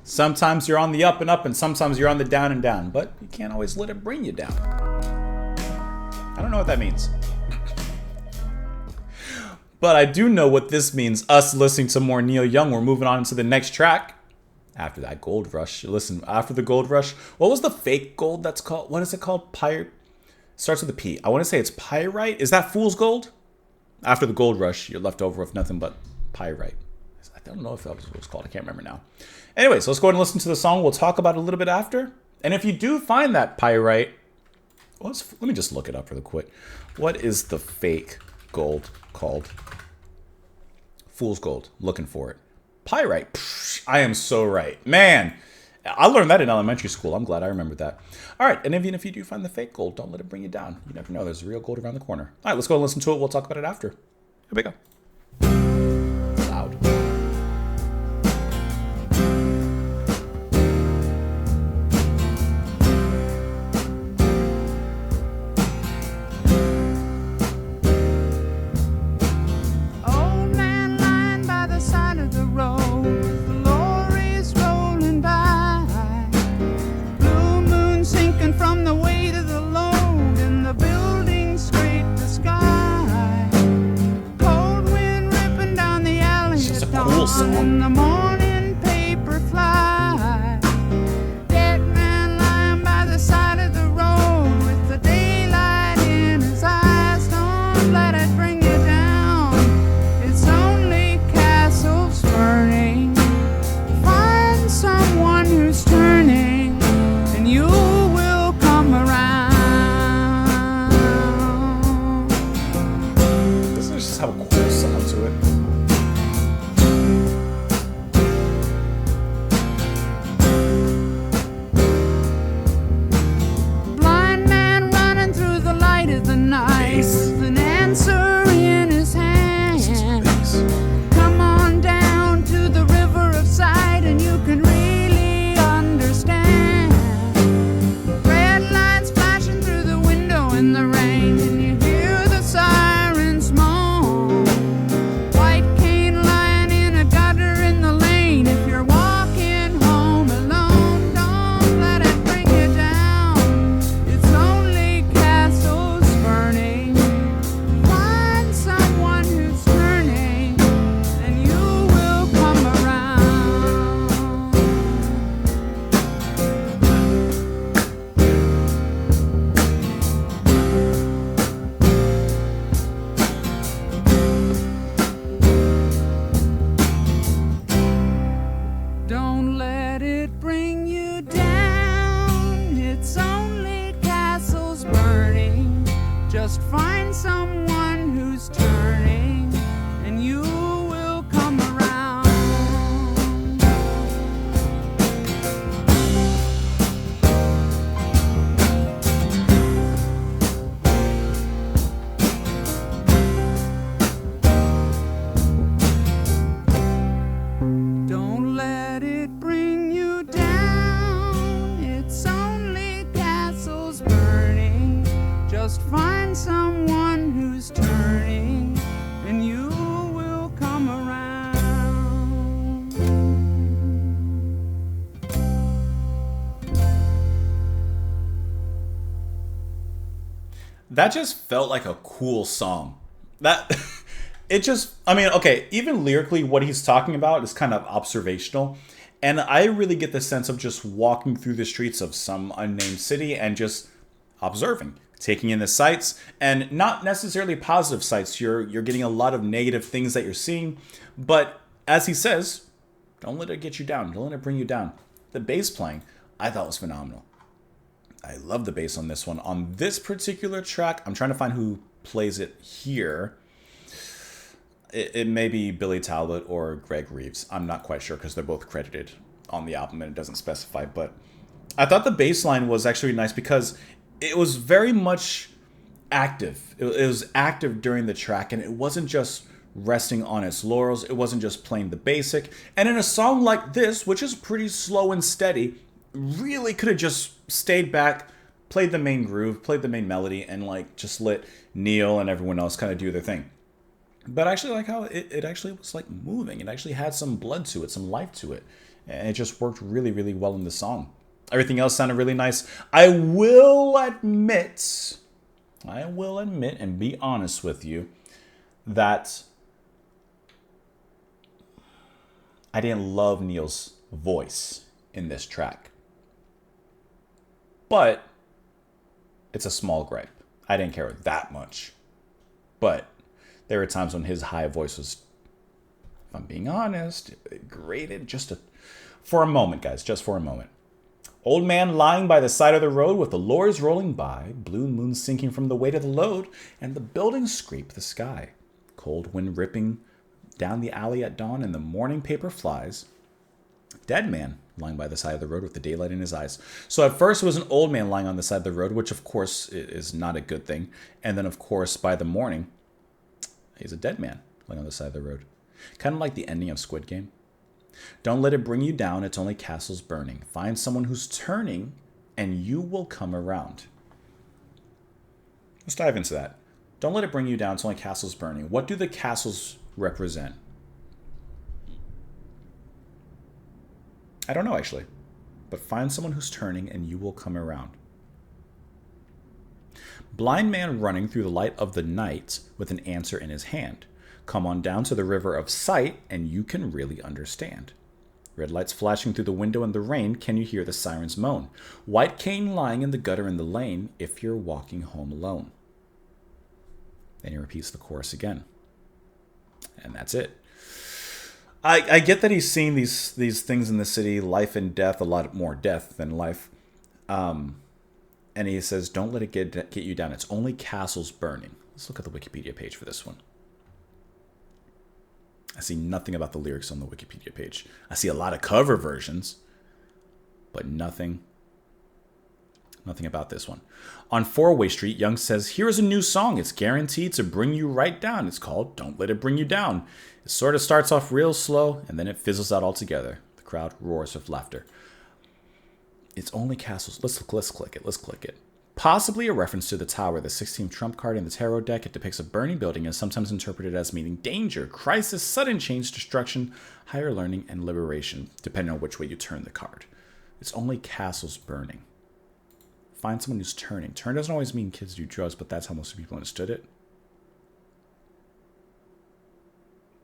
Sometimes you're on the up and up, and sometimes you're on the down and down, but you can't always let it bring you down. I don't know what that means. But I do know what this means. Us listening to more Neil Young. We're moving on to the next track. After that gold rush. Listen, after the gold rush. What was the fake gold that's called? What is it called? Starts with a P. I want to say it's pyrite. Is that fool's gold? After the gold rush, you're left over with nothing but pyrite. I don't know if that was what it's called. I can't remember now. Anyways, let's go ahead and listen to the song. We'll talk about it a little bit after. And if you do find that pyrite, let me just look it up real quick. What is the fake gold called? Fool's gold. Looking for it. Pyrite. Psh, I am so right. Man, I learned that in elementary school. I'm glad I remembered that. All right, and even if you do find the fake gold, don't let it bring you down. You never know. There's real gold around the corner. All right, let's go and listen to it. We'll talk about it after. Here we go. Loud. In the morning paper fly, dead man lying by the side of the road with the daylight in his eyes. Don't let it bring you down. It's only castles burning. Find someone who's turning, and you will come around. Doesn't it just have a cool sound to it? With an answer in his hand. Come on down to the river of sight, and you can really understand. Red lights flashing through the window in the rain, and you hear the sirens moan. White cane lying in a gutter in the lane. If you're walking home alone, don't let it bring you down. It's only castles burning. Find someone who's turning, and you will come around. Don't let it bring you down. It's only castles burning. Just find someone who's turning, and you will come around. Don't let it bring you down. It's only castles burning. Just find someone who's turning, and you will come around. That just felt like a cool song. That it just, I mean, okay, even lyrically, what he's talking about is kind of observational. And I really get the sense of just walking through the streets of some unnamed city and just observing, taking in the sights, and not necessarily positive sights. You're getting a lot of negative things that you're seeing. But as he says, don't let it get you down. Don't let it bring you down. The bass playing, I thought was phenomenal. I love the bass on this one. On this particular track, I'm trying to find who plays it here. It may be Billy Talbot or Greg Reeves. I'm not quite sure because they're both credited on the album and it doesn't specify. But I thought the bass line was actually nice because it was very much active. It was active during the track, and it wasn't just resting on its laurels. It wasn't just playing the basic. And in a song like this, which is pretty slow and steady, really could have just stayed back, played the main groove, played the main melody, and like just let Neil and everyone else kind of do their thing. But I actually like how it actually was like moving. It actually had some blood to it, some life to it. And it just worked really, really well in the song. Everything else sounded really nice. I will admit and be honest with you that I didn't love Neil's voice in this track. But it's a small gripe. I didn't care that much. But there were times when his high voice was, if I'm being honest, grated for a moment, guys, just for a moment. Old man lying by the side of the road with the lorries rolling by, blue moon sinking from the weight of the load, and the buildings scrape the sky. Cold wind ripping down the alley at dawn, and the morning paper flies. Dead man lying by the side of the road with the daylight in his eyes. So at first it was an old man lying on the side of the road, which of course is not a good thing. And then of course by the morning, he's a dead man lying on the side of the road. Kind of like the ending of Squid Game. Don't let it bring you down, it's only castles burning. Find someone who's turning, and you will come around. Let's dive into that. Don't let it bring you down, it's only castles burning. What do the castles represent? I don't know, actually. But find someone who's turning, and you will come around. Blind man running through the light of the night with an answer in his hand. Come on down to the river of sight, and you can really understand. Red lights flashing through the window in the rain, can you hear the sirens moan? White cane lying in the gutter in the lane, if you're walking home alone. Then he repeats the chorus again. And that's it. I get that he's seeing these things in the city, life and death, a lot more death than life. And he says, don't let it get you down. It's only castles burning. Let's look at the Wikipedia page for this one. I see nothing about the lyrics on the Wikipedia page. I see a lot of cover versions, but nothing about this one. On 4-Way Street, Young says, here's a new song. It's guaranteed to bring you right down. It's called Don't Let It Bring You Down. It sort of starts off real slow, and then it fizzles out altogether. The crowd roars with laughter. It's only castles. Let's click it. Possibly a reference to the tower, the 16th trump card in the tarot deck. It depicts a burning building and is sometimes interpreted as meaning danger, crisis, sudden change, destruction, higher learning, and liberation, depending on which way you turn the card. It's only castles burning. Find someone who's turning. Turn doesn't always mean kids do drugs, but that's how most people understood it.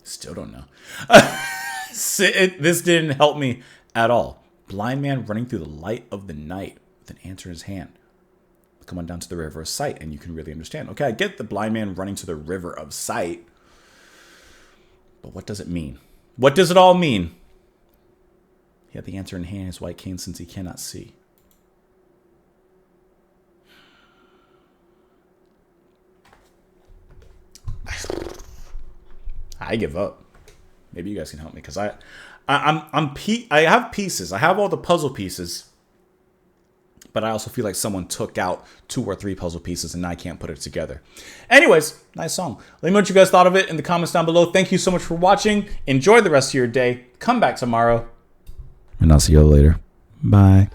Still don't know. This didn't help me at all. Blind man running through the light of the night with an answer in his hand. Come on down to the river of sight, and you can really understand. Okay, I get the blind man running to the river of sight, but what does it mean? What does it all mean? He had the answer in hand, his white cane, since he cannot see. I give up. Maybe you guys can help me, because I have pieces. I have all the puzzle pieces. But I also feel like someone took out 2 or 3 puzzle pieces and I can't put it together. Anyways, nice song. Let me know what you guys thought of it in the comments down below. Thank you so much for watching. Enjoy the rest of your day. Come back tomorrow. And I'll see you later. Bye.